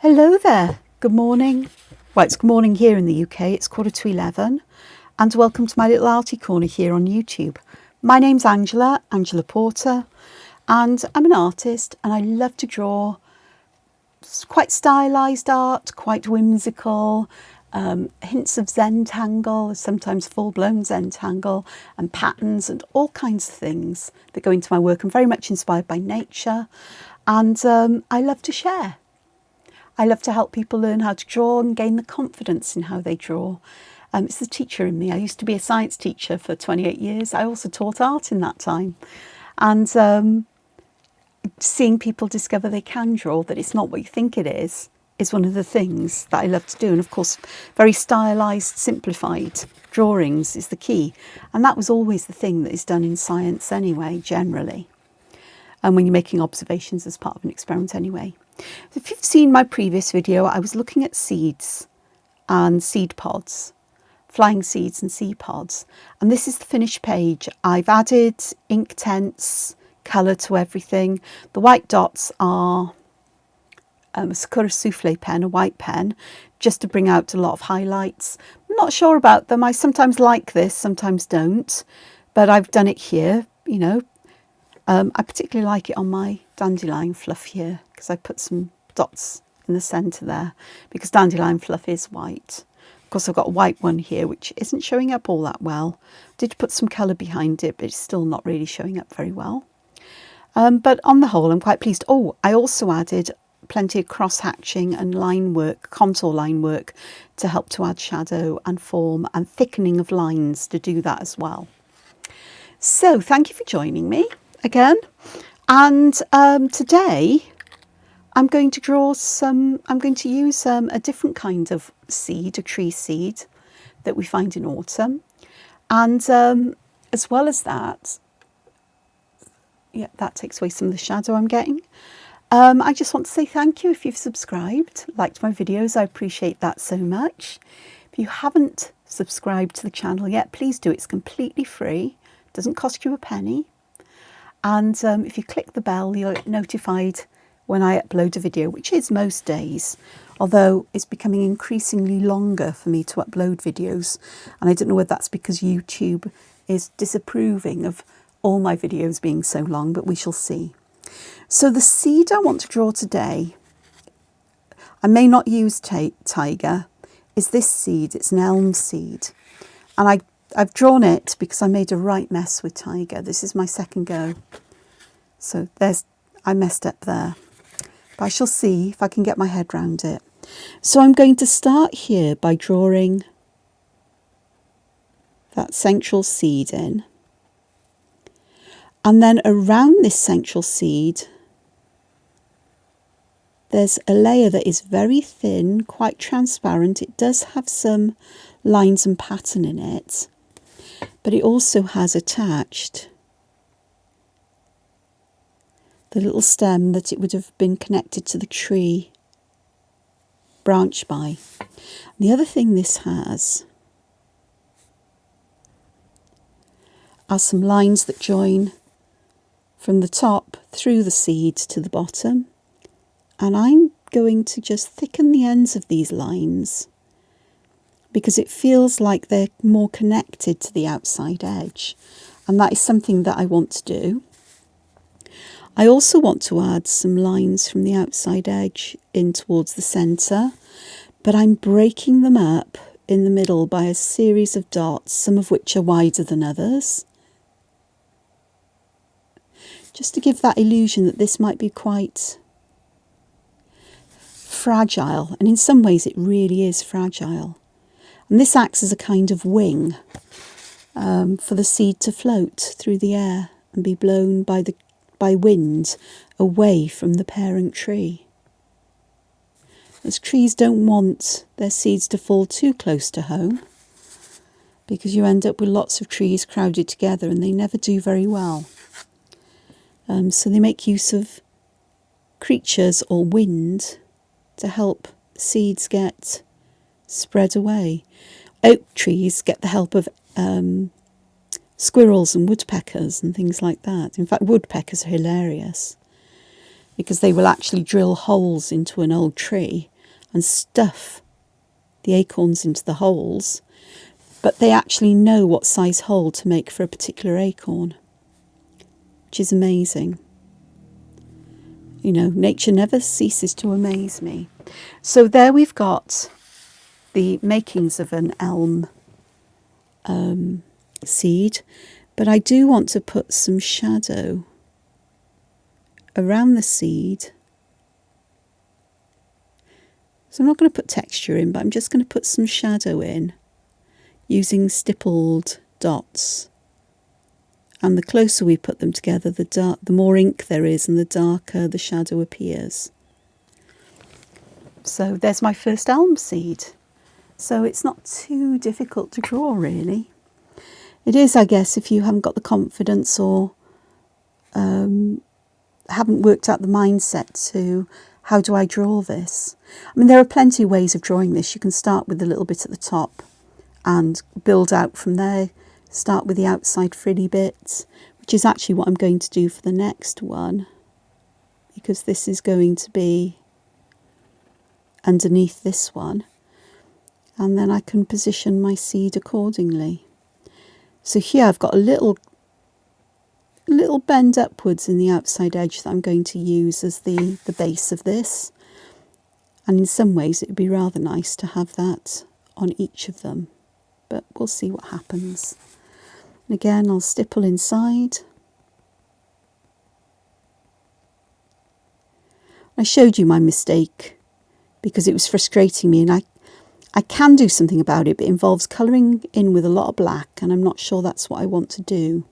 Hello there, good morning. Well, it's good morning here in the UK, it's 11:15, and welcome to my little arty corner here on YouTube. My name's Angela Porter, and I'm an artist and I love to draw quite stylised art, quite whimsical, hints of Zentangle, sometimes full-blown Zentangle, and patterns and all kinds of things that go into my work. I'm very much inspired by nature, and I love to share. I love to help people learn how to draw and gain the confidence in how they draw. It's the teacher in me. I used to be a science teacher for 28 years. I also taught art in that time. And seeing people discover they can draw, that it's not what you think it is one of the things that I love to do. And of course, very stylised, simplified drawings is the key. And that was always the thing that is done in science anyway, generally. And when you're making observations as part of an experiment anyway. If you've seen my previous video, I was looking at seeds and seed pods, flying seeds and seed pods. And this is the finished page. I've added Inktense colour to everything. The white dots are a Sakura Souffle pen, a white pen, just to bring out a lot of highlights. I'm not sure about them. I sometimes like this, sometimes don't. But I've done it here, you know. I particularly like it on my dandelion fluff here because I put some dots in the centre there because dandelion fluff is white. Of course, I've got a white one here which isn't showing up all that well. Did put some colour behind it, but it's still not really showing up very well. But on the whole, I'm quite pleased. Oh, I also added plenty of cross-hatching and line work, contour line work, to help to add shadow and form and thickening of lines to do that as well. So thank you for joining me again, and today I'm going to use a different kind of seed, a tree seed that we find in autumn, and as well as that, yeah, that takes away some of the shadow I'm getting. I just want to say thank you if you've subscribed, liked my videos. I appreciate that so much. If you haven't subscribed to the channel yet, please do. It's completely free, doesn't cost you a penny. And if you click the bell, you'll get notified when I upload a video, which is most days, although it's becoming increasingly longer for me to upload videos. And I don't know whether that's because YouTube is disapproving of all my videos being so long, but we shall see. So the seed I want to draw today, I may not use Taiga, is this seed. It's an elm seed. And I've drawn it because I made a right mess with Taiga. This is my second go. So I messed up there. But I shall see if I can get my head round it. So I'm going to start here by drawing that central seed in. And then around this central seed, there's a layer that is very thin, quite transparent. It does have some lines and pattern in it. But it also has attached the little stem that it would have been connected to the tree branch by. And the other thing this has are some lines that join from the top through the seed to the bottom. And I'm going to just thicken the ends of these lines because it feels like they're more connected to the outside edge. And that is something that I want to do. I also want to add some lines from the outside edge in towards the centre, but I'm breaking them up in the middle by a series of dots, some of which are wider than others. Just to give that illusion that this might be quite fragile, and in some ways it really is fragile. And this acts as a kind of wing for the seed to float through the air and be blown by wind away from the parent tree. As trees don't want their seeds to fall too close to home, because you end up with lots of trees crowded together and they never do very well. So they make use of creatures or wind to help seeds get spread away. Oak trees get the help of squirrels and woodpeckers and things like that. In fact, woodpeckers are hilarious because they will actually drill holes into an old tree and stuff the acorns into the holes, but they actually know what size hole to make for a particular acorn, which is amazing. You know, nature never ceases to amaze me. So there we've got the makings of an elm seed, but I do want to put some shadow around the seed. So I'm not going to put texture in, but I'm just going to put some shadow in using stippled dots. And the closer we put them together, the more ink there is and the darker the shadow appears. So there's my first elm seed. So it's not too difficult to draw, really. It is, I guess, if you haven't got the confidence or haven't worked out the mindset to how do I draw this. I mean, there are plenty of ways of drawing this. You can start with a little bit at the top and build out from there. Start with the outside frilly bit, which is actually what I'm going to do for the next one, because this is going to be underneath this one. And then I can position my seed accordingly. So here I've got a little bend upwards in the outside edge that I'm going to use as the base of this. And in some ways it would be rather nice to have that on each of them, but we'll see what happens. And again, I'll stipple inside. I showed you my mistake because it was frustrating me, and I can do something about it, but it involves colouring in with a lot of black, and I'm not sure that's what I want to do.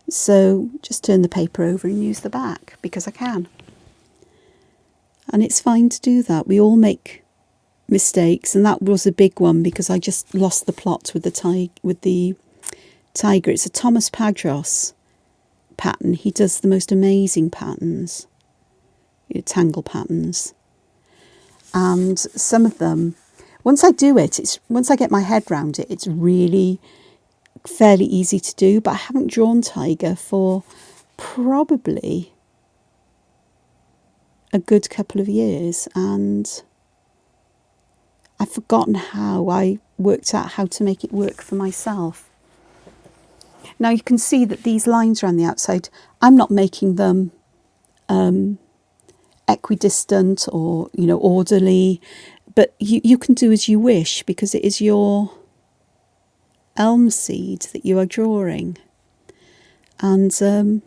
So just turn the paper over and use the back, because I can. And it's fine to do that. We all make mistakes, and that was a big one because I just lost the plot with the Taiga. It's a Tomos Padros pattern. He does the most amazing patterns, tangle patterns. And some of them, once I do it, once I get my head round it, it's really fairly easy to do. But I haven't drawn Taiga for probably a good couple of years, and I've forgotten how I worked out how to make it work for myself. Now you can see that these lines around the outside, I'm not making them equidistant or, you know, orderly, but you can do as you wish because it is your elm seed that you are drawing. And so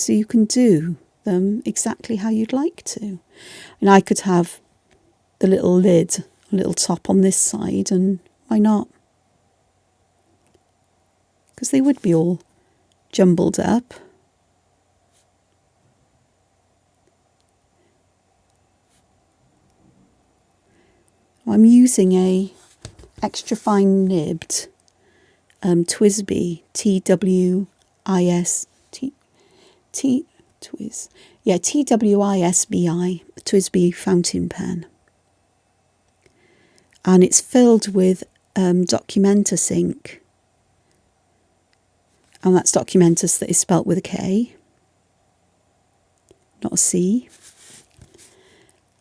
you can do them exactly how you'd like to. And I could have the little lid, a little top on this side, and why not? Because they would be all jumbled up. I'm using a extra fine nibbed TWISBI TWISBI TWISBI fountain pen, and it's filled with Dokumentus ink, and that's Dokumentus that is spelt with a K, not a C,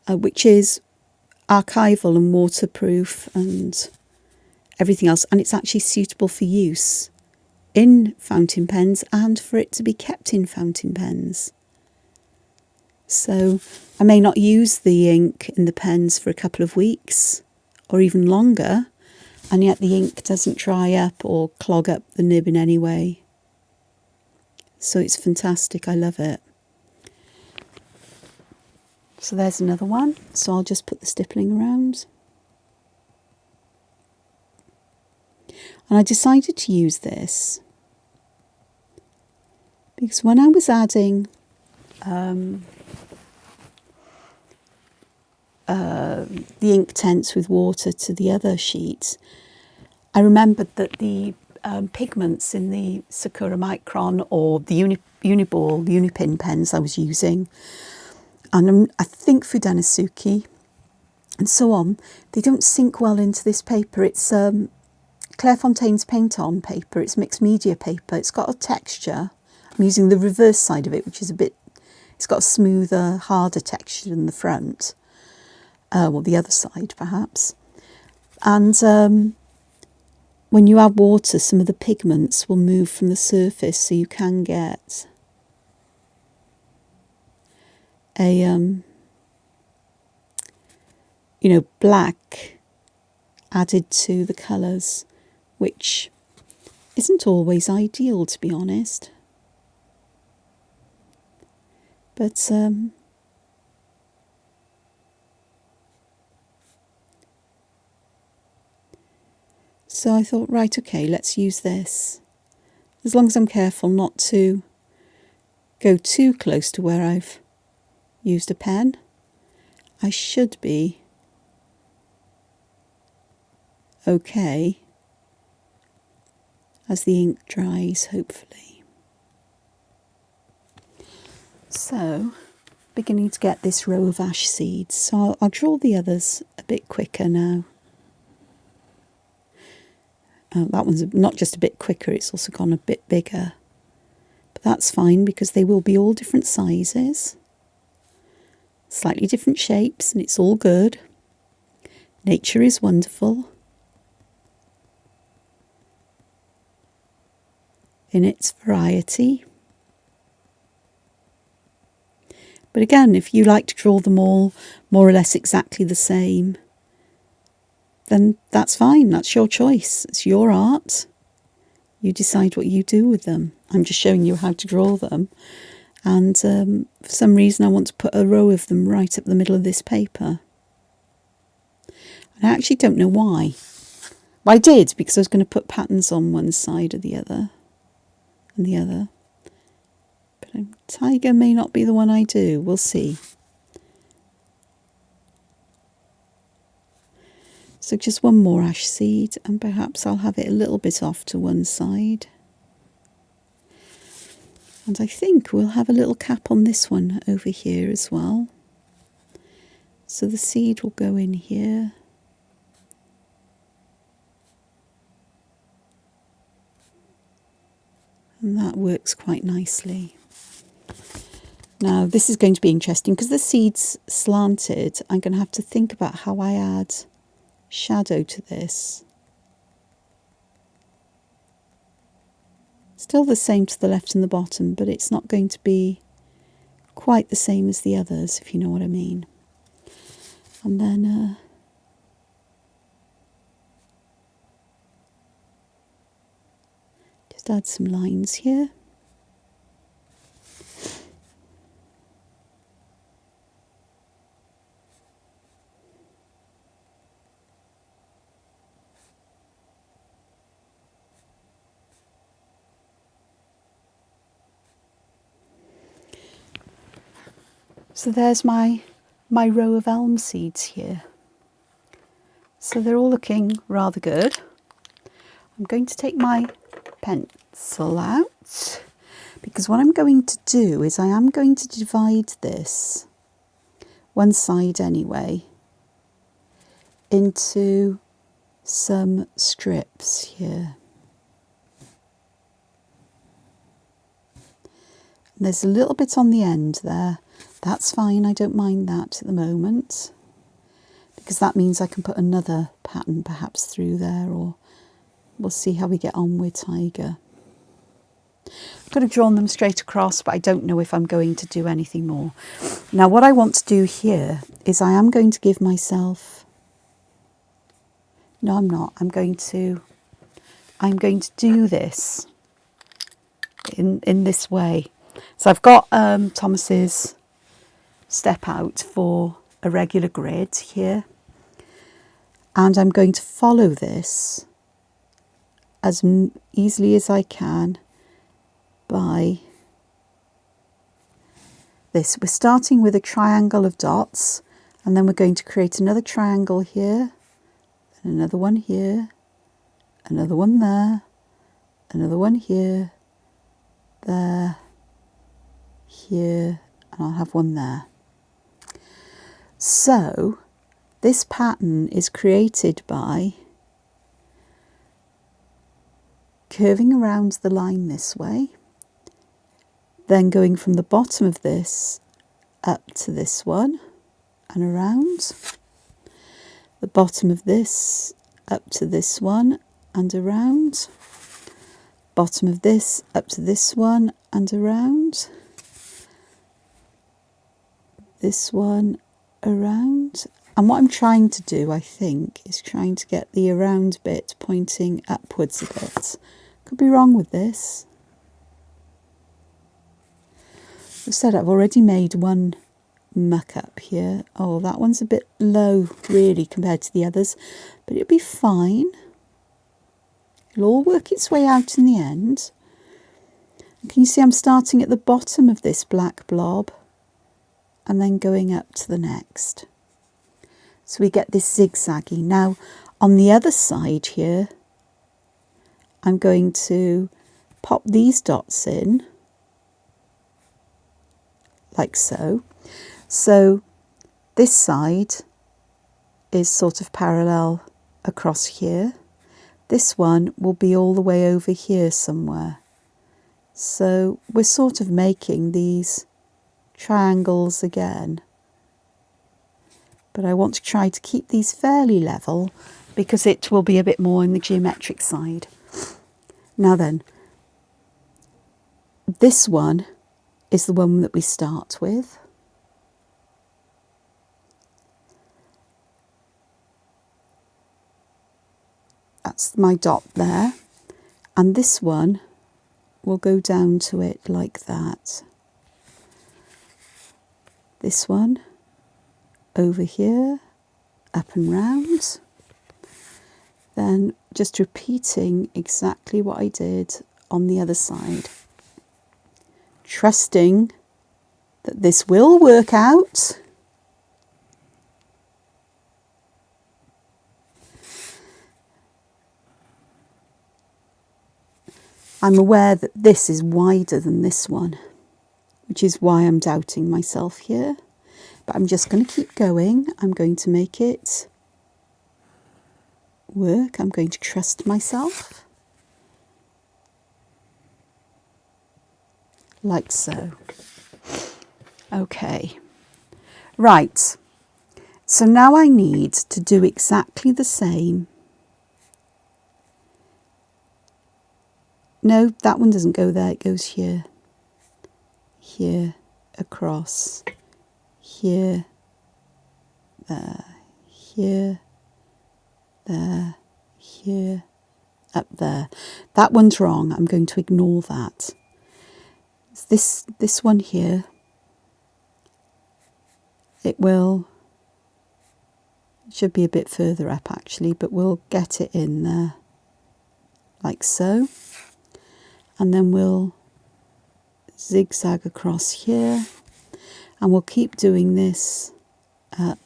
which is archival and waterproof and everything else, and it's actually suitable for use in fountain pens and for it to be kept in fountain pens. So I may not use the ink in the pens for a couple of weeks or even longer, and yet the ink doesn't dry up or clog up the nib in any way. So it's fantastic, I love it. So there's another one. So I'll just put the stippling around. And I decided to use this because when I was adding the Inktense with water to the other sheets, I remembered that the pigments in the Sakura Micron or the Uniball, Unipin pens I was using, and I think Fudanasuki and so on, they don't sink well into this paper. It's ClaireFontaine's PaintON paper. It's mixed media paper. It's got a texture. I'm using the reverse side of it, which is it's got a smoother, harder texture than the front. well, the other side perhaps. And when you add water, some of the pigments will move from the surface, so you can get a you know, black added to the colours, which isn't always ideal, to be honest. But so I thought, right, okay, let's use this. As long as I'm careful not to go too close to where I've used a pen, I should be okay as the ink dries, hopefully. So, beginning to get this row of ash seeds. So I'll draw the others a bit quicker now. That one's not just a bit quicker, it's also gone a bit bigger. But that's fine because they will be all different sizes, slightly different shapes, and it's all good. Nature is wonderful in its variety. But again, if you like to draw them all more or less exactly the same, then that's fine. That's your choice. It's your art. You decide what you do with them. I'm just showing you how to draw them. And for some reason I want to put a row of them right up the middle of this paper. And I actually don't know why. Well, I did, because I was going to put patterns on one side or the other. And the other. But Taiga may not be the one I do. We'll see. So just one more ash seed, and perhaps I'll have it a little bit off to one side. And I think we'll have a little cap on this one over here as well. So the seed will go in here. And that works quite nicely. Now this is going to be interesting because the seed's slanted. I'm going to have to think about how I add shadow to this. Still the same to the left and the bottom, but it's not going to be quite the same as the others, if you know what I mean. And then just add some lines here. So there's my row of elm seeds here. So they're all looking rather good. I'm going to take my pencil out because what I'm going to do is I am going to divide this, one side anyway, into some strips here. And there's a little bit on the end there. That's fine, I don't mind that at the moment, because that means I can put another pattern perhaps through there, or we'll see how we get on with Taiga. I could have drawn them straight across, but I don't know if I'm going to do anything more. Now what I want to do here is I am going to give myself... No, I'm not. I'm going to do this in this way. So I've got Thomas's step out for a regular grid here, and I'm going to follow this as easily as I can by this. We're starting with a triangle of dots, and then we're going to create another triangle here, and another one here, another one there, another one here, there, here, and I'll have one there. So this pattern is created by curving around the line this way, then going from the bottom of this up to this one and around, the bottom of this up to this one and around, bottom of this up to this one and around, this one around. And what I'm trying to do, I think, is trying to get the around bit pointing upwards a bit. Could be wrong with this. As I said, I've already made one muck up here. Oh, that one's a bit low, really, compared to the others. But it'll be fine. It'll all work its way out in the end. And can you see I'm starting at the bottom of this black blob and then going up to the next. So we get this zigzaggy. Now, on the other side here, I'm going to pop these dots in, like so. So this side is sort of parallel across here. This one will be all the way over here somewhere. So we're sort of making these triangles again. But I want to try to keep these fairly level because it will be a bit more in the geometric side. Now then, this one is the one that we start with. That's my dot there. And this one will go down to it like that. This one over here, up and round. Then just repeating exactly what I did on the other side. Trusting that this will work out. I'm aware that this is wider than this one, which is why I'm doubting myself here. But I'm just going to keep going. I'm going to make it work. I'm going to trust myself. Like so. Okay. Right. So now I need to do exactly the same. No, that one doesn't go there. It goes here. Here. Across. Here, there, here, there, here, up there. That one's wrong. I'm going to ignore that. This one here, it should be a bit further up actually, but we'll get it in there like so. And then we'll zigzag across here. And we'll keep doing this up.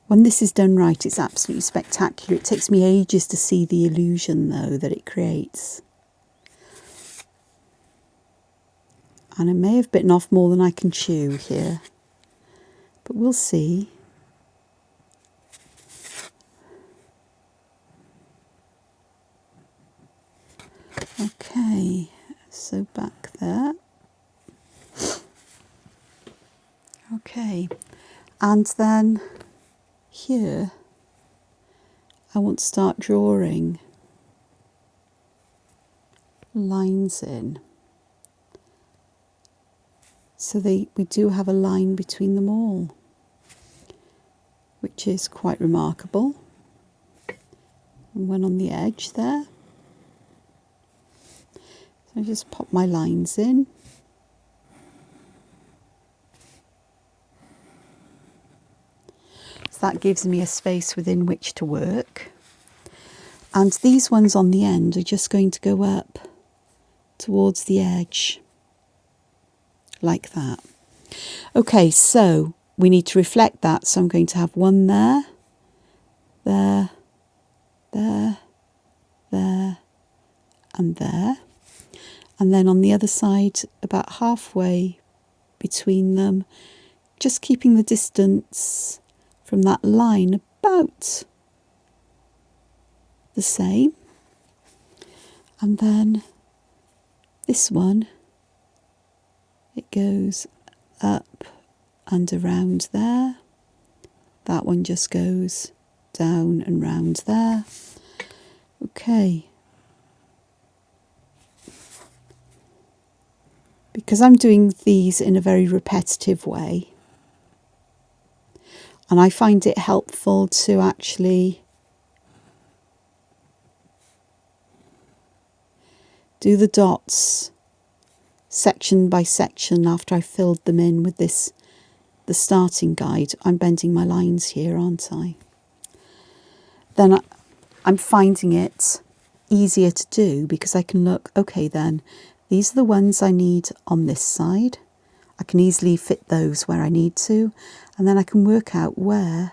When this is done right, it's absolutely spectacular. It takes me ages to see the illusion, though, that it creates. And I may have bitten off more than I can chew here, but we'll see. Okay. So back there. Okay, and then here I want to start drawing lines in. So we do have a line between them all, which is quite remarkable. And one on the edge there. I just pop my lines in. So that gives me a space within which to work. And these ones on the end are just going to go up towards the edge, like that. Okay, so we need to reflect that. So I'm going to have one there, there, there, there, and there. And then on the other side, about halfway between them, just keeping the distance from that line about the same. And then this one, it goes up and around there. That one just goes down and round there. Okay. Because I'm doing these in a very repetitive way, and I find it helpful to actually do the dots section by section after I filled them in with this, the starting guide. I'm bending my lines here, aren't I? Then I'm finding it easier to do because I can look, okay then, these are the ones I need on this side. I can easily fit those where I need to, and then I can work out where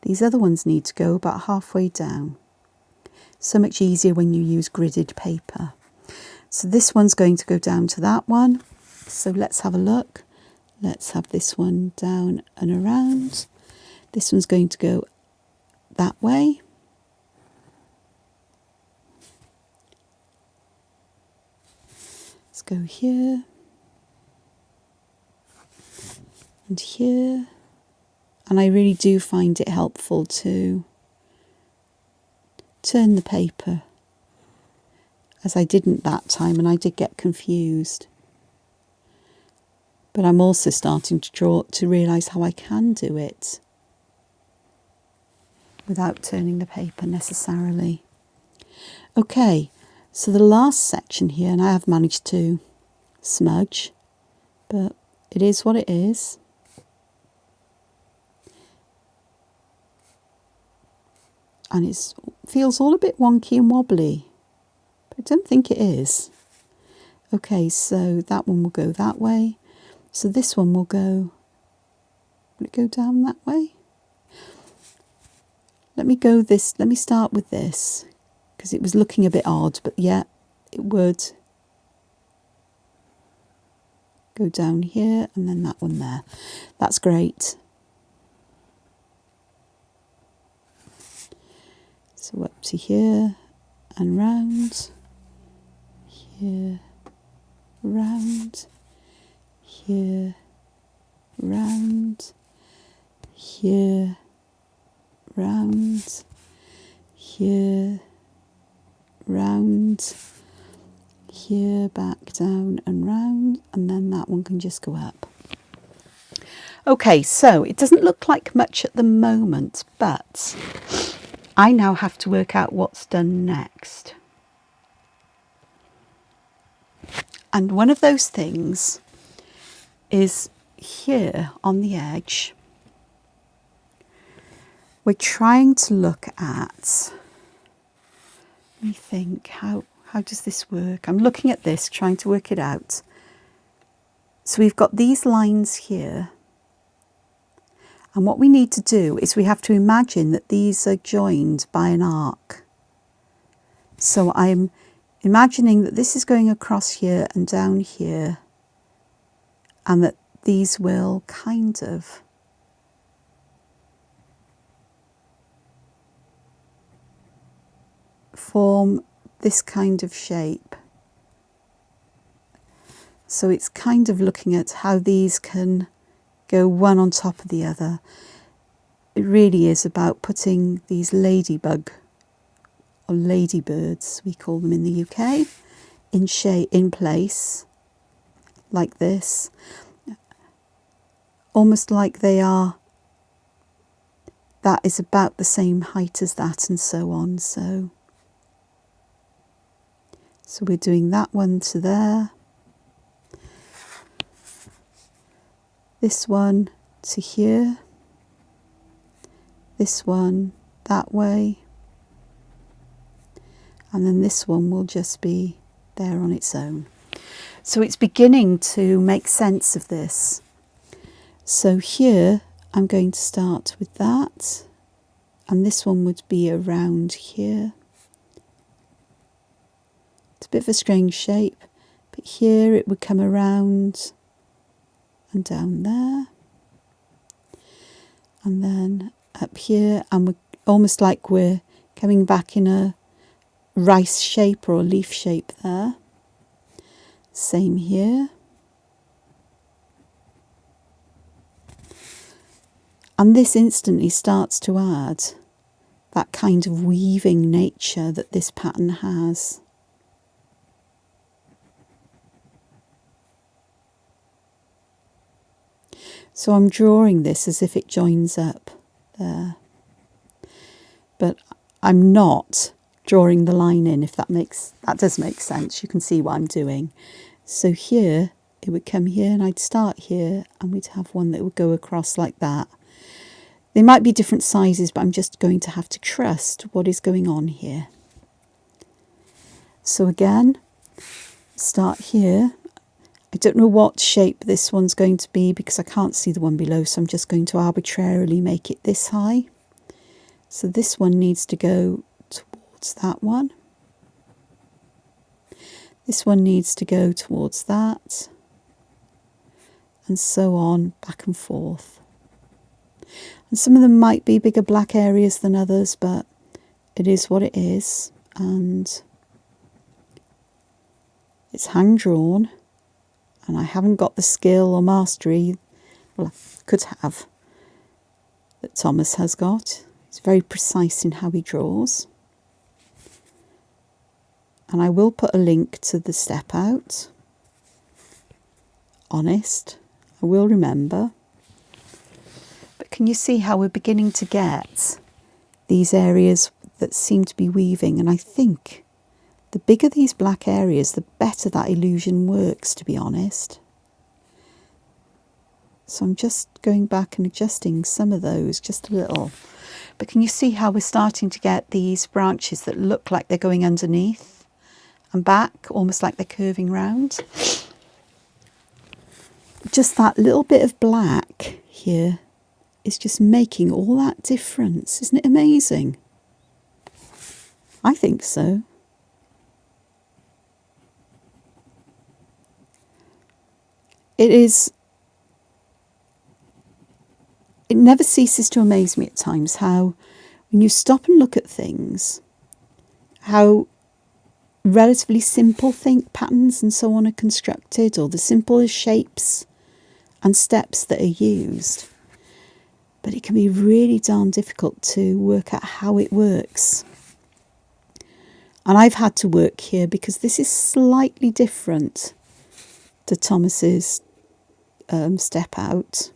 these other ones need to go, about halfway down. So much easier when you use gridded paper. So this one's going to go down to that one. So let's have a look. Let's have this one down and around. This one's going to go that way. Let's go here and here. And I really do find it helpful to turn the paper, as I didn't that time and I did get confused. But I'm also starting to realise how I can do it without turning the paper necessarily. Okay, so the last section here, and I have managed to smudge, but it is what it is. And it feels all a bit wonky and wobbly, but I don't think it is. Okay, so that one will go that way. So this one will it go down that way? Let me start with this, because it was looking a bit odd, but yeah, it would go down here and then that one there. That's great. So up to here and round, here, round, here, round, here, round, here, round, here, back down and round, and then that one can just go up. Okay, so it doesn't look like much at the moment, but I now have to work out what's done next. And one of those things is here on the edge. We're trying to look at, let me think, how does this work? I'm looking at this, trying to work it out. So we've got these lines here. And what we need to do is we have to imagine that these are joined by an arc. So I'm imagining that this is going across here and down here, and that these will kind of form this kind of shape. So it's kind of looking at how these can go one on top of the other. It really is about putting these ladybug, or ladybirds we call them in the UK, in place like this, almost like they are, that is about the same height as that, and so on. So we're doing that one to there, this one to here, this one that way, and then this one will just be there on its own. So it's beginning to make sense of this. So here I'm going to start with that, and this one would be around here. It's a bit of a strange shape, but here it would come around and down there, and then up here, and we're almost like we're coming back in a rice shape or a leaf shape there. Same here. And this instantly starts to add that kind of weaving nature that this pattern has. So I'm drawing this as if it joins up there. But I'm not drawing the line in, if that does make sense. You can see what I'm doing. So here, it would come here and I'd start here and we'd have one that would go across like that. They might be different sizes, but I'm just going to have to trust what is going on here. So again, start here. I don't know what shape this one's going to be because I can't see the one below, so I'm just going to arbitrarily make it this high. So this one needs to go towards that one. This one needs to go towards that. And so on, back and forth. And some of them might be bigger black areas than others, but it is what it is. And it's hand drawn. And I haven't got the skill or mastery, well, I could have, that Thomas has got. He's very precise in how he draws. And I will put a link to the step out. Honest, I will remember. But can you see how we're beginning to get these areas that seem to be weaving? And I think the bigger these black areas, the better that illusion works, to be honest. So I'm just going back and adjusting some of those just a little. But can you see how we're starting to get these branches that look like they're going underneath and back, almost like they're curving round? Just that little bit of black here is just making all that difference. Isn't it amazing? I think so. It never ceases to amaze me at times how, when you stop and look at things, how relatively simple patterns and so on are constructed, or the simplest shapes and steps that are used. But it can be really darn difficult to work out how it works. And I've had to work here because this is slightly different to Thomas's step out,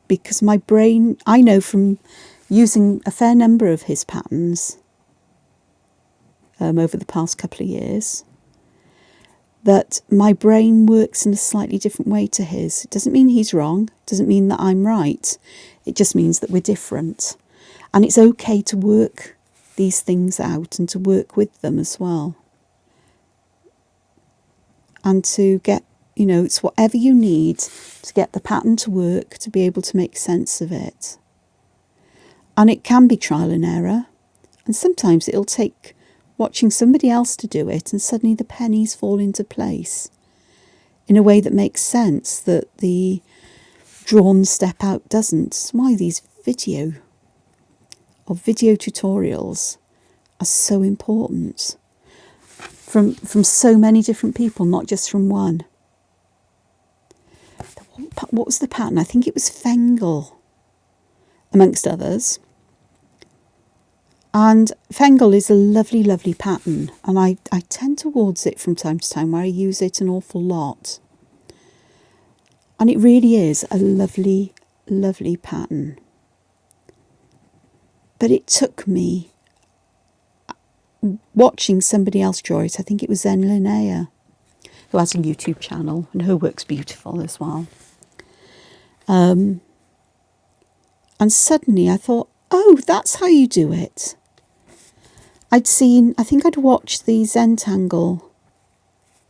because my brain, I know from using a fair number of his patterns over the past couple of years, that my brain works in a slightly different way to his. It doesn't mean he's wrong, it doesn't mean that I'm right, it just means that we're different. And it's okay to work these things out and to work with them as well. And to get, you know, it's whatever you need to get the pattern to work, to be able to make sense of it. And it can be trial and error. And sometimes it'll take watching somebody else to do it and suddenly the pennies fall into place in a way that makes sense that the drawn step out doesn't. It's why these video tutorials are so important from so many different people, not just from one. What was the pattern? I think it was Fengal, amongst others. And Fengal is a lovely, lovely pattern. And I tend towards it from time to time, where I use it an awful lot. And it really is a lovely, lovely pattern. But it took me watching somebody else draw it. I think it was Zen Linnea, who has a YouTube channel, and her work's beautiful as well. And suddenly I thought, oh, that's how you do it. I think I'd watched the Zentangle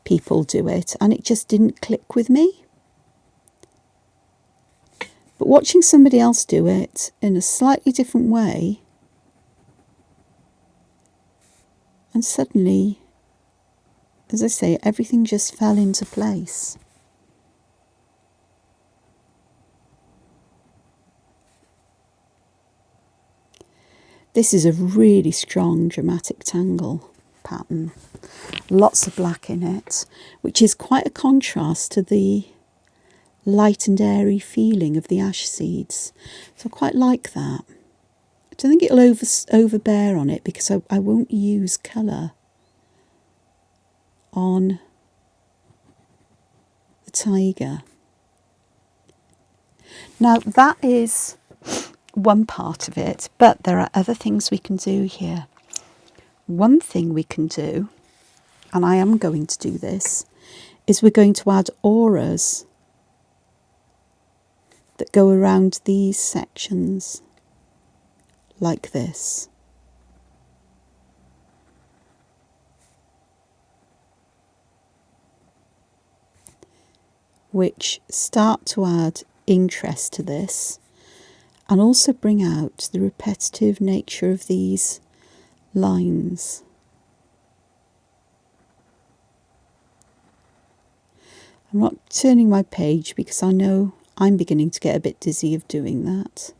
people do it, and it just didn't click with me. But watching somebody else do it in a slightly different way, and suddenly, as I say, everything just fell into place. This is a really strong dramatic tangle pattern. Lots of black in it, which is quite a contrast to the light and airy feeling of the ash seeds. So I quite like that. I don't think it'll overbear on it because I won't use colour on the Taiga. Now that is one part of it, but there are other things we can do here. One thing we can do, and I am going to do this, is we're going to add auras that go around these sections like this. Which start to add interest to this and also bring out the repetitive nature of these lines. I'm not turning my page because I know I'm beginning to get a bit dizzy of doing that.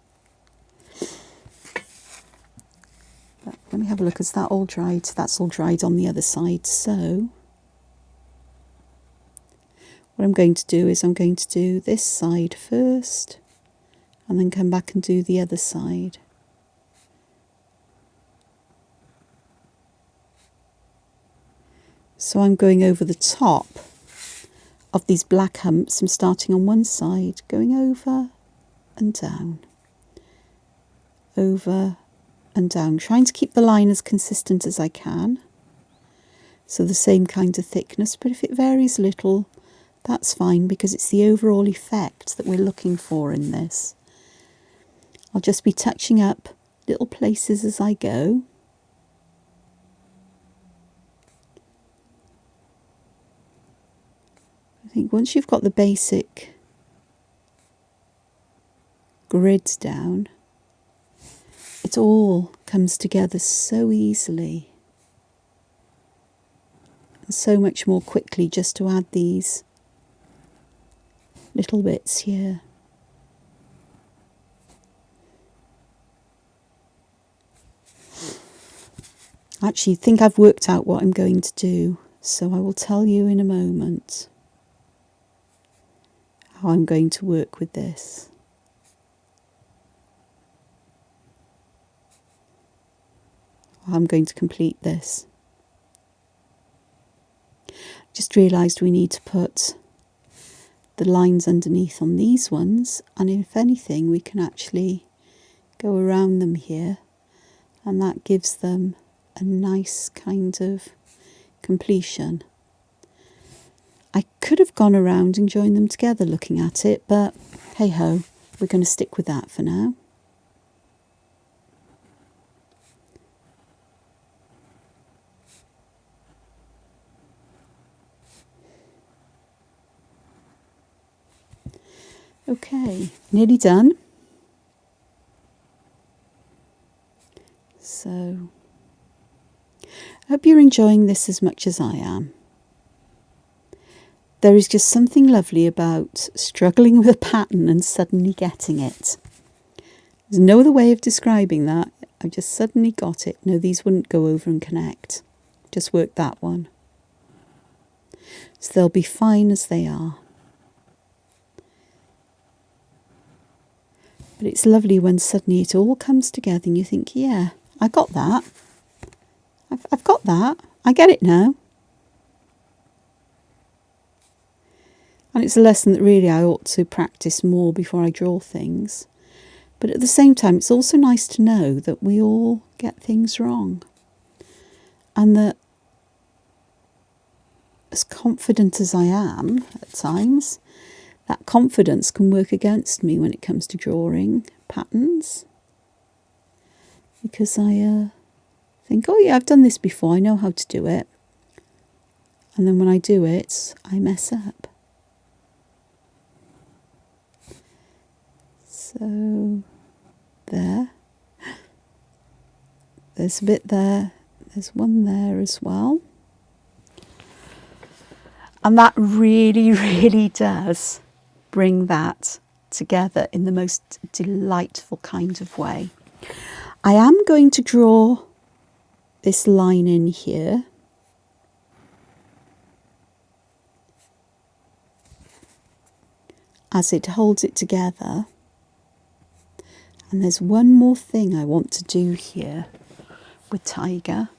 But let me have a look. Is that all dried? That's all dried on the other side. So what I'm going to do is I'm going to do this side first and then come back and do the other side. So I'm going over the top of these black humps. I'm starting on one side, going over and down, over and down, trying to keep the line as consistent as I can. So the same kind of thickness, but if it varies a little, that's fine because it's the overall effect that we're looking for in this. I'll just be touching up little places as I go. I think once you've got the basic grids down, it all comes together so easily and so much more quickly just to add these little bits here. I actually think I've worked out what I'm going to do, so I will tell you in a moment how I'm going to work with this. How I'm going to complete this. Just realised we need to put the lines underneath on these ones, and if anything we can actually go around them here, and that gives them a nice kind of completion. I could have gone around and joined them together looking at it, but hey ho, we're going to stick with that for now. Okay, nearly done. So, I hope you're enjoying this as much as I am. There is just something lovely about struggling with a pattern and suddenly getting it. There's no other way of describing that. I've just suddenly got it. No, these wouldn't go over and connect. Just work that one. So they'll be fine as they are. But it's lovely when suddenly it all comes together and you think, yeah, I got that. I've got that. I get it now. And it's a lesson that really I ought to practice more before I draw things. But at the same time, it's also nice to know that we all get things wrong. And that as confident as I am at times, that confidence can work against me when it comes to drawing patterns. Because I think, oh yeah, I've done this before, I know how to do it. And then when I do it, I mess up. So, there. There's a bit there. There's one there as well. And that really, really does bring that together in the most delightful kind of way. I am going to draw this line in here. as it holds it together. And there's one more thing I want to do here with Taiga.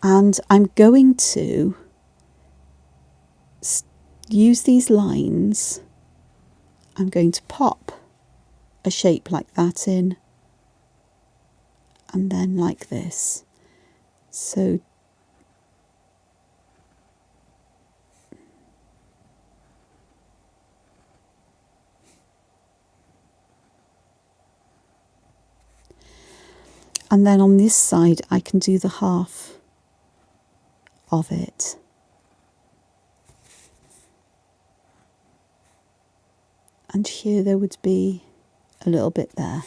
And I'm going to use these lines. I'm going to pop a shape like that in, and then like this. So and then on this side I can do the half of it. And here there would be a little bit there.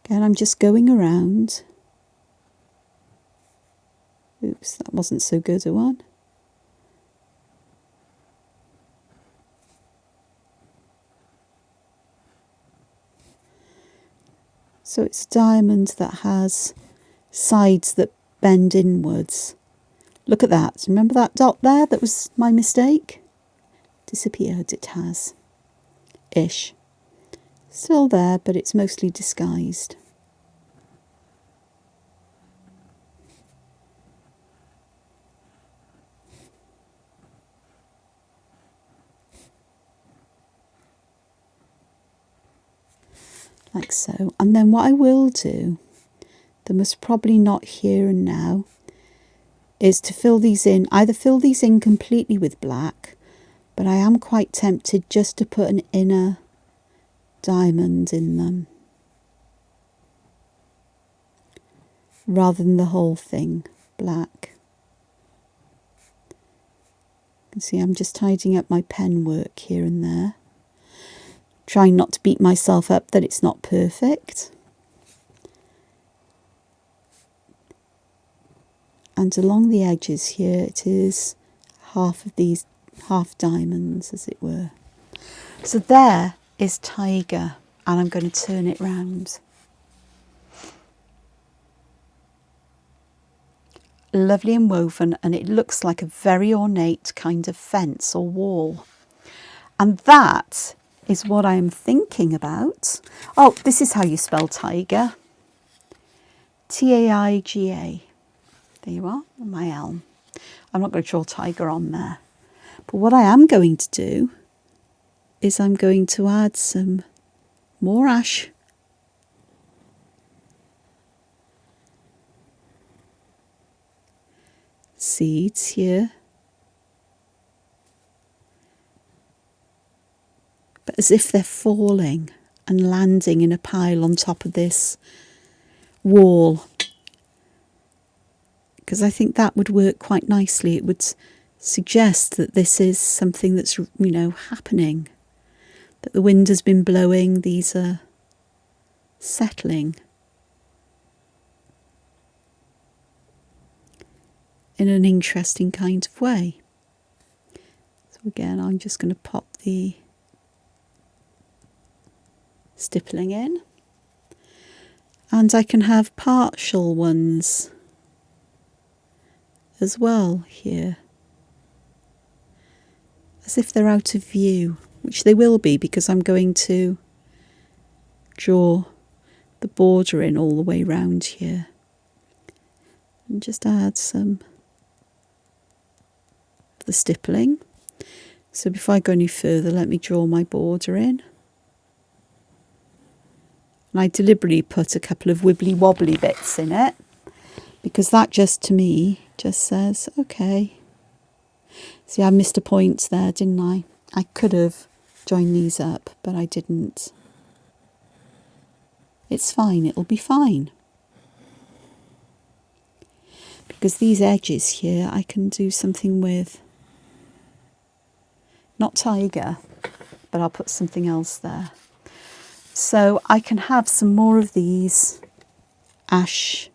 Again, I'm just going around. Oops, that wasn't so good a one. So it's a diamond that has sides that bend inwards. Look at that. Remember that dot there? That was my mistake. Disappeared, it has. Ish. Still there, but it's mostly disguised. Like so. And then what I will do, that must probably not here and now, is to fill these in, either fill these in completely with black, but I am quite tempted just to put an inner diamond in them, rather than the whole thing black. You can see I'm just tidying up my pen work here and there, trying not to beat myself up that it's not perfect. And along the edges here it is half of these half diamonds, as it were. So there is Taiga, and I'm going to turn it round. Lovely and woven, and it looks like a very ornate kind of fence or wall. And that is what I'm thinking about. Oh, this is how you spell Taiga. T-A-I-G-A. There you are, my elm. I'm not going to draw tiger on there. But what I am going to do is I'm going to add some more ash seeds here, but as if they're falling and landing in a pile on top of this wall, because I think that would work quite nicely. It would suggest that this is something that's, you know, happening, that the wind has been blowing, these are settling in an interesting kind of way. So again, I'm just going to pop the stippling in, and I can have partial ones as well here, as if they're out of view, which they will be because I'm going to draw the border in all the way round here, and just add some of the stippling. So before I go any further, let me draw my border in. And I deliberately put a couple of wibbly wobbly bits in it, because that just, to me, just says, okay. See, I missed a point there, didn't I? I could have joined these up, but I didn't. It's fine, it'll be fine. Because these edges here, I can do something with, not Taiga, but I'll put something else there. So I can have some more of these ash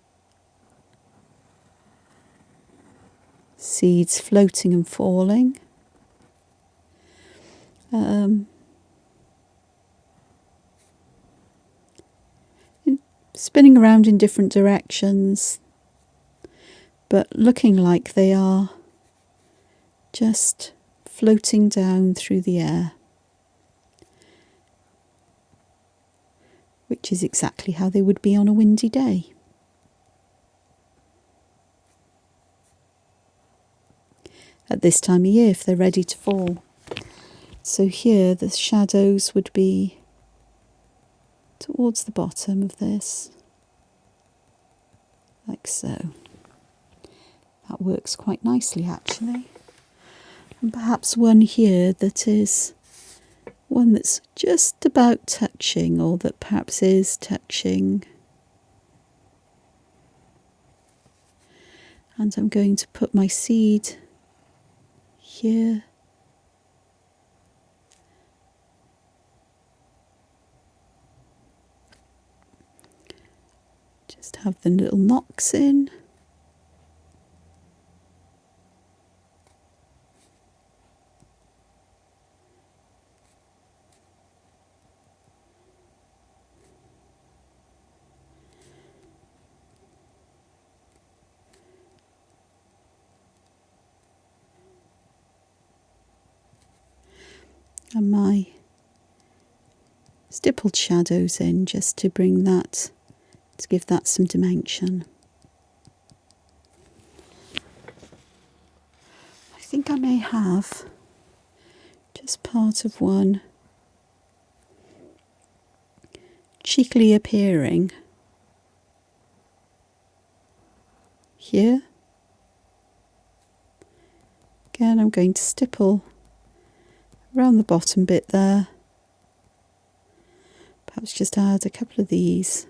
seeds floating and falling. Spinning around in different directions, but looking like they are just floating down through the air, which is exactly how they would be on a windy day. At this time of year, if they're ready to fall. So here the shadows would be towards the bottom of this, like so. That works quite nicely actually. And perhaps one here that is one that's just about touching, or that perhaps is touching. And I'm going to put my seed here. Just have the little knocks in. And my stippled shadows in, just to bring that, to give that some dimension. I think I may have just part of one cheekily appearing here. Again, I'm going to stipple around the bottom bit there. Perhaps just add a couple of these.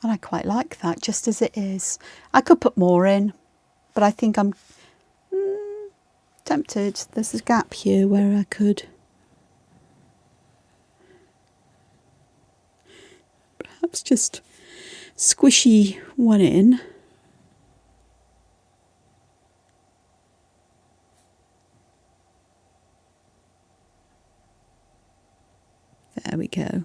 And I quite like that just as it is. I could put more in, but I think I'm tempted. There's a gap here where I could perhaps just squishy one in. There we go.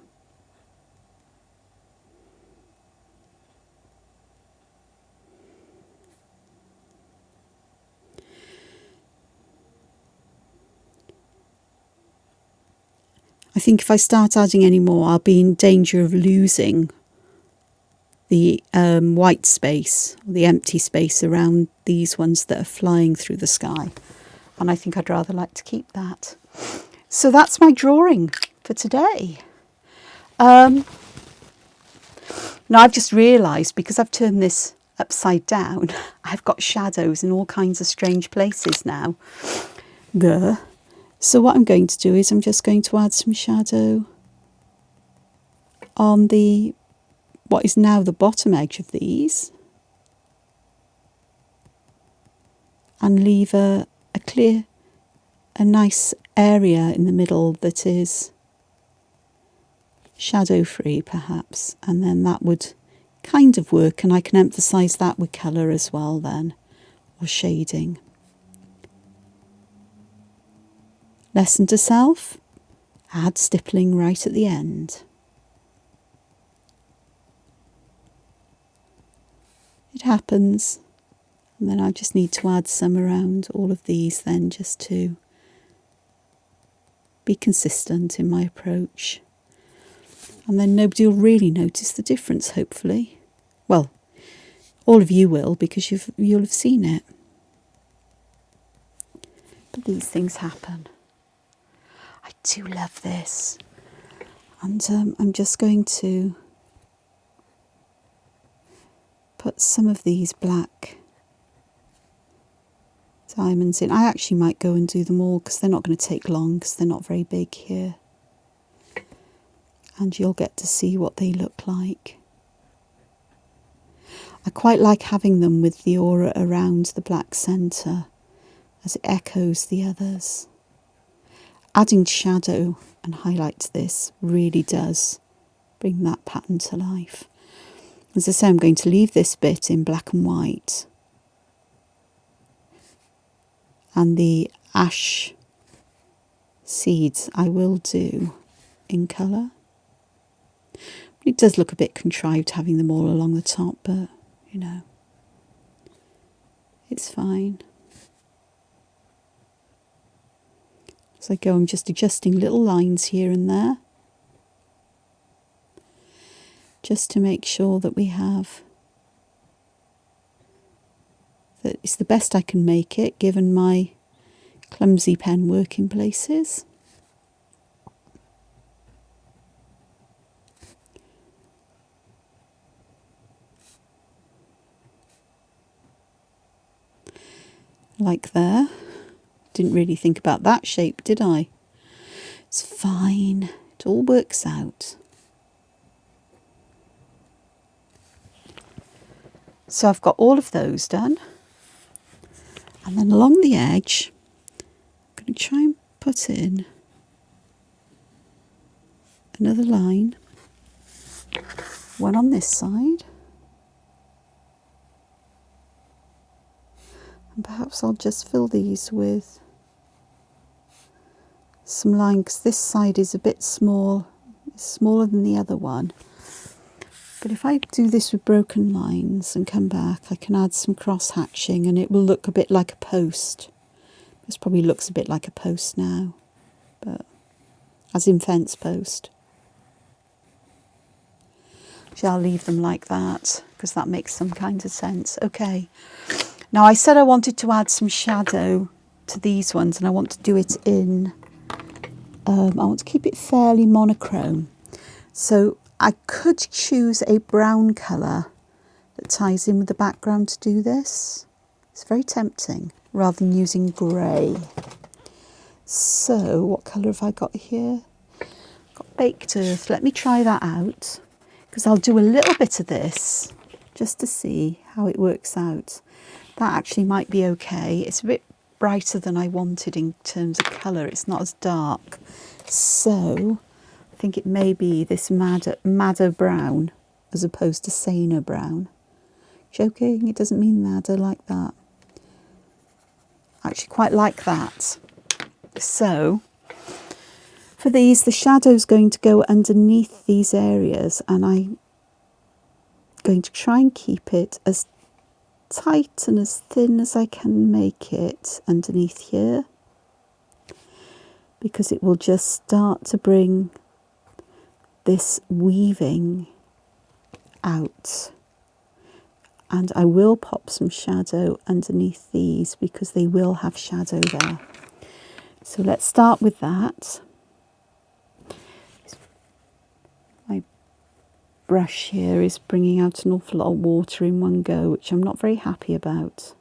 I think if I start adding any more, I'll be in danger of losing the white space, the empty space around these ones that are flying through the sky. And I think I'd rather like to keep that. So that's my drawing for today. Now I've just realised, because I've turned this upside down, I've got shadows in all kinds of strange places now. There. So what I'm going to do is I'm just going to add some shadow on the, what is now the bottom edge of these, and leave a nice area in the middle that is shadow free perhaps, and then that would kind of work, and I can emphasize that with colour as well then, or shading. Lesson to self, add stippling right at the end. It happens, and then I just need to add some around all of these then, just to be consistent in my approach. And then nobody will really notice the difference, hopefully. Well, all of you will, because you'll have seen it. But these things happen. I do love this. And I'm just going to put some of these black diamonds in. I actually might go and do them all, because they're not going to take long, because they're not very big here. And you'll get to see what they look like. I quite like having them with the aura around the black centre, as it echoes the others. Adding shadow and highlight to this really does bring that pattern to life. As I say, I'm going to leave this bit in black and white, and the ash seeds I will do in colour. It does look a bit contrived having them all along the top, but you know. It's fine. As I go, I'm just adjusting little lines here and there, just to make sure that we have, that it's the best I can make it, given my clumsy pen work in places. Like there. Didn't really think about that shape, did I? It's fine. It all works out. So I've got all of those done. And then along the edge, I'm going to try and put in another line. One on this side. And perhaps I'll just fill these with some line, because this side is a bit small, it's smaller than the other one. But if I do this with broken lines and come back, I can add some cross hatching and it will look a bit like a post. This probably looks a bit like a post now, but as in fence post. So I'll leave them like that because that makes some kind of sense. Okay. Now I said I wanted to add some shadow to these ones, and I want to do it in, I want to keep it fairly monochrome. So I could choose a brown colour that ties in with the background to do this. It's very tempting, rather than using grey. So what colour have I got here? I've got Baked Earth. Let me try that out, because I'll do a little bit of this just to see how it works out. That actually might be okay. It's a bit brighter than I wanted in terms of colour. It's not as dark. So I think it may be this madder brown as opposed to saner brown. Joking, it doesn't mean madder like that. I actually quite like that. So for these, the shadow's going to go underneath these areas, and I'm going to try and keep it as tight and as thin as I can make it underneath here, because it will just start to bring this weaving out. And I will pop some shadow underneath these because they will have shadow there. So let's start with that. My brush here is bringing out an awful lot of water in one go, which I'm not very happy about.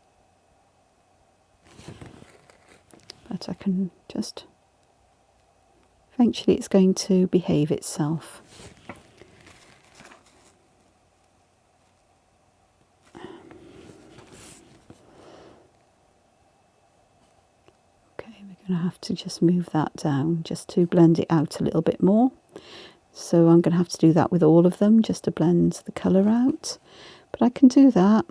But I can just, eventually it's going to behave itself. Okay, we're going to have to just move that down just to blend it out a little bit more. So I'm going to have to do that with all of them just to blend the colour out. But I can do that,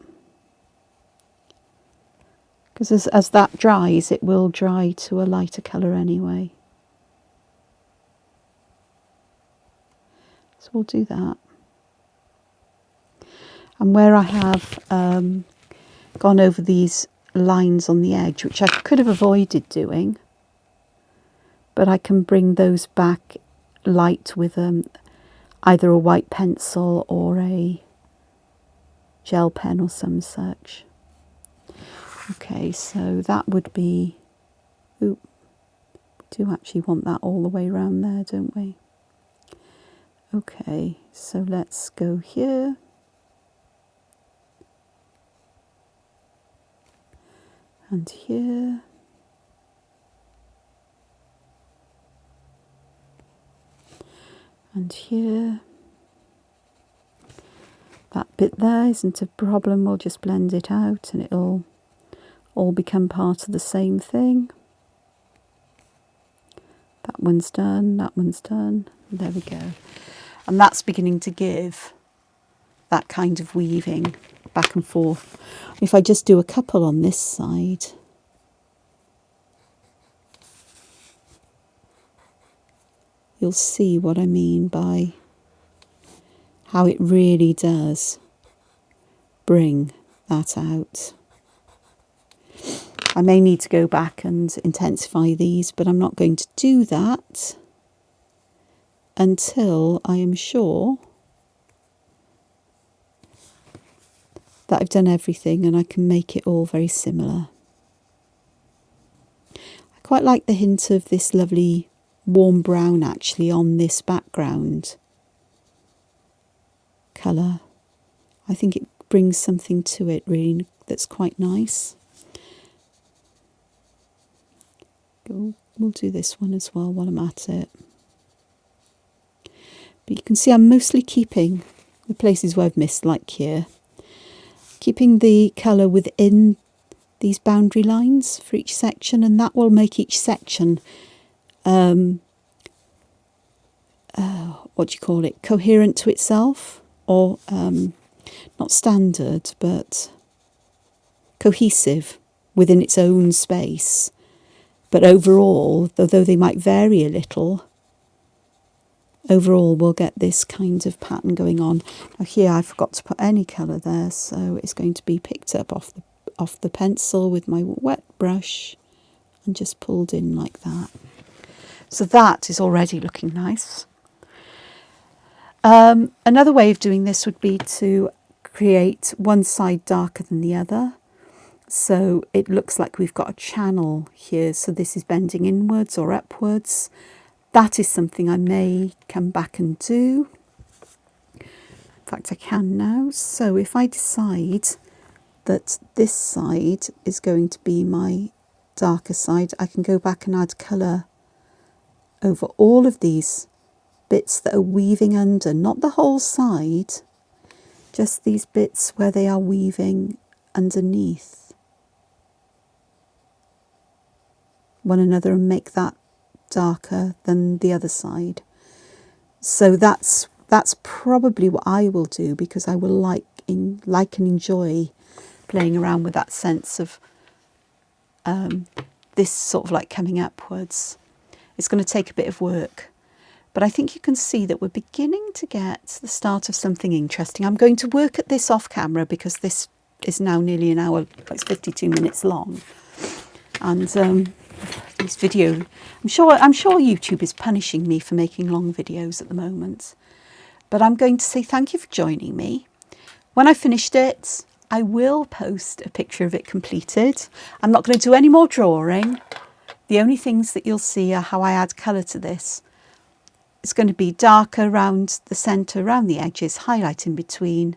because as that dries, it will dry to a lighter colour anyway. So we'll do that. And where I have gone over these lines on the edge, which I could have avoided doing, but I can bring those back light with either a white pencil or a gel pen or some such. Okay, so that would be, ooh, we do actually want that all the way around there, don't we? Okay, so let's go here. And here. And here. That bit there isn't a problem, we'll just blend it out and it'll all become part of the same thing. That one's done, that one's done. There we go. And that's beginning to give that kind of weaving back and forth. If I just do a couple on this side, you'll see what I mean by how it really does bring that out. I may need to go back and intensify these, but I'm not going to do that until I am sure that I've done everything and I can make it all very similar. I quite like the hint of this lovely warm brown actually on this background colour. I think it brings something to it really that's quite nice. We'll do this one as well while I'm at it. But you can see I'm mostly keeping the places where I've missed, like here, keeping the colour within these boundary lines for each section, and that will make each section what do you call it, coherent to itself, or not standard but cohesive within its own space. But overall, although they might vary a little, overall we'll get this kind of pattern going on. Now here I forgot to put any colour there, so it's going to be picked up off the pencil with my wet brush and just pulled in like that. So that is already looking nice. Another way of doing this would be to create one side darker than the other. So it looks like we've got a channel here. So this is bending inwards or upwards. That is something I may come back and do. In fact, I can now. So if I decide that this side is going to be my darker side, I can go back and add colour over all of these bits that are weaving under, not the whole side, just these bits where they are weaving underneath one another, and make that darker than the other side. So that's probably what I will do, because I will like and enjoy playing around with that sense of this sort of like coming upwards. It's going to take a bit of work, but I think you can see that we're beginning to get the start of something interesting. I'm going to work at this off camera because this is now nearly an hour, it's 52 minutes long. And this video, I'm sure YouTube is punishing me for making long videos at the moment. But I'm going to say thank you for joining me. When I finished it, I will post a picture of it completed. I'm not going to do any more drawing. The only things that you'll see are how I add colour to this. It's going to be darker around the centre, around the edges, highlight in between,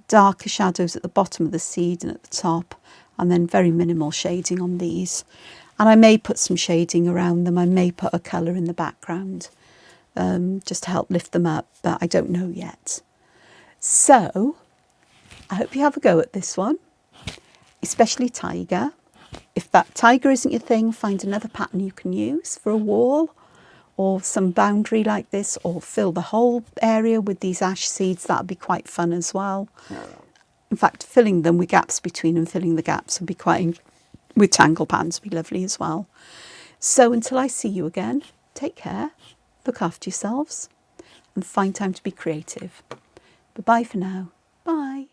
darker shadows at the bottom of the seed and at the top, and then very minimal shading on these. And I may put some shading around them. I may put a colour in the background just to help lift them up, but I don't know yet. So I hope you have a go at this one, especially Taiga. If that Taiga isn't your thing, find another pattern you can use for a wall or some boundary like this, or fill the whole area with these ash seeds. That would be quite fun as well. In fact, filling them with gaps between them, filling the gaps would be quite, with tangle patterns would be lovely as well. So until I see you again, take care, look after yourselves, and find time to be creative. Bye-bye for now. Bye.